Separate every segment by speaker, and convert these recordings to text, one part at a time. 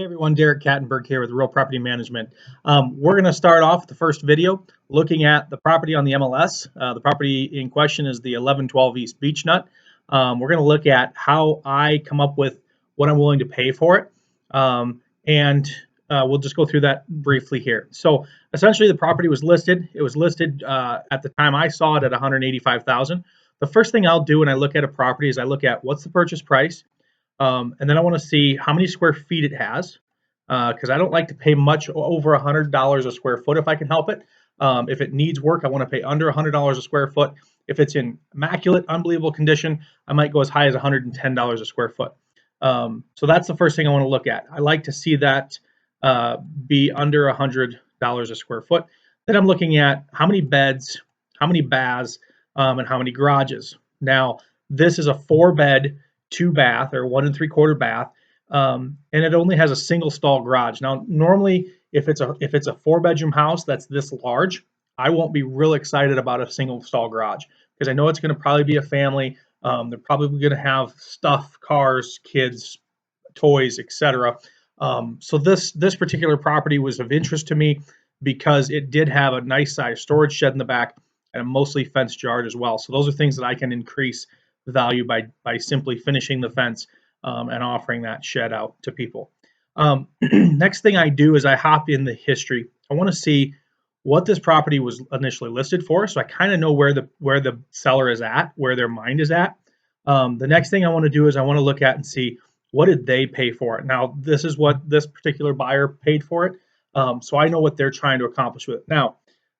Speaker 1: Hey everyone, Derek Kattenberg here with Real Property Management. We're going to start off the first video looking at the property on the MLS. The property in question is the 1112 East Beechnut. We're going to look at how I come up with what I'm willing to pay for it. And we'll just go through that briefly here. So essentially the property was listed. It was listed at the time I saw it at $185,000. The first thing I'll do when I look at a property is I look at what's the purchase price. And then I want to see how many square feet it has, because I don't like to pay much over $100 a square foot if I can help it. If it needs work, I want to pay under $100 a square foot. If it's in immaculate, unbelievable condition, I might go as high as $110 a square foot. So that's the first thing I want to look at. I like to see that be under $100 a square foot. Then I'm looking at how many beds, how many baths, and how many garages. Now, this is a 4-bed, 2-bath or 1 3/4 bath, and it only has a single stall garage. Now, normally, if it's a 4-bedroom house that's this large, I won't be real excited about a single stall garage because I know it's going to probably be a family. They're probably going to have stuff, cars, kids, toys, etc. So this particular property was of interest to me because it did have a nice size storage shed in the back and a mostly fenced yard as well. So those are things that I can increase value by simply finishing the fence and offering that shed out to people. Next thing I do is I hop in the history. I want to see what this property was initially listed for, so I kind of know where the seller is at, where their mind is at. The next thing I want to do is I want to look at and see what did they pay for it. Now, this is what this particular buyer paid for it, so I know what they're trying to accomplish with it. Now,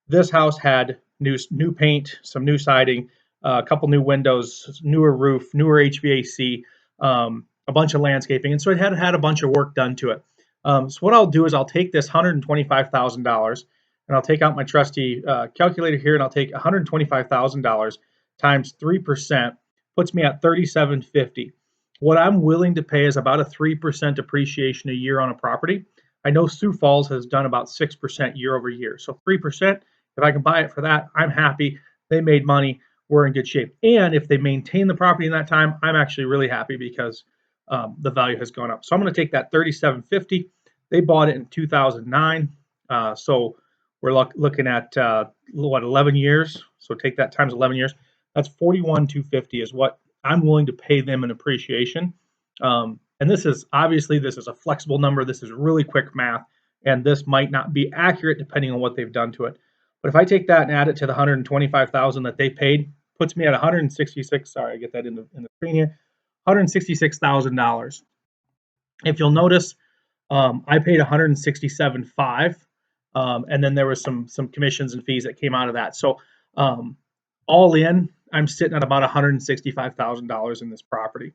Speaker 1: this house had new paint, some new siding, a couple new windows, newer roof, newer HVAC, a bunch of landscaping, and so it had a bunch of work done to it. So what I'll do is I'll take this $125,000 and I'll take out my trusty calculator here, and I'll take $125,000 times 3%, puts me at $3,750. What I'm willing to pay is about a 3% appreciation a year on a property. I know Sioux Falls has done about 6% year over year, so 3%. If I can buy it for that, I'm happy. They made money. We're in good shape. And if they maintain the property in that time, I'm actually really happy because the value has gone up. So I'm going to take that $3,750. They bought it in 2009. So we're looking at 11 years. So take that times 11 years. That's $41,250 is what I'm willing to pay them in appreciation. And this is a flexible number. This is really quick math, and this might not be accurate depending on what they've done to it. But if I take that and add it to the $125,000 that they paid, puts me at 166. Sorry, I get that in the screen here. $166,000. If you'll notice, I paid $167,500, and then there was some commissions and fees that came out of that. So all in, I'm sitting at about $165,000 in this property.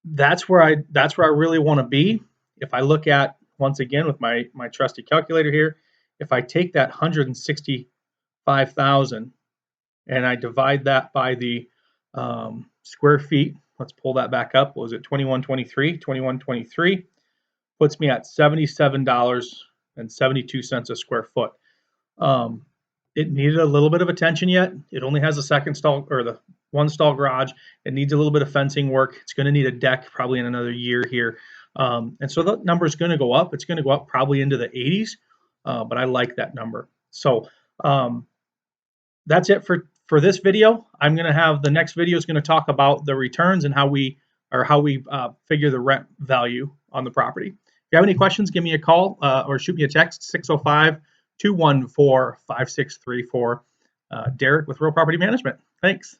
Speaker 1: That's where I really want to be. If I look at, once again with my trusty calculator here, if I take that $165,000 and I divide that by the square feet, let's pull that back up. What was it? 2123. 2123 puts me at $77.72 a square foot. It needed a little bit of attention yet. It only has a second stall or the 1-stall garage. It needs a little bit of fencing work. It's going to need a deck probably in another year here. And so the number is going to go up. It's going to go up probably into the 80s. But I like that number. So that's it for this video. I'm going to have the next video is going to talk about the returns and how we figure the rent value on the property. If you have any questions, give me a call or shoot me a text, 605-214-5634. Derek with Real Property Management. Thanks.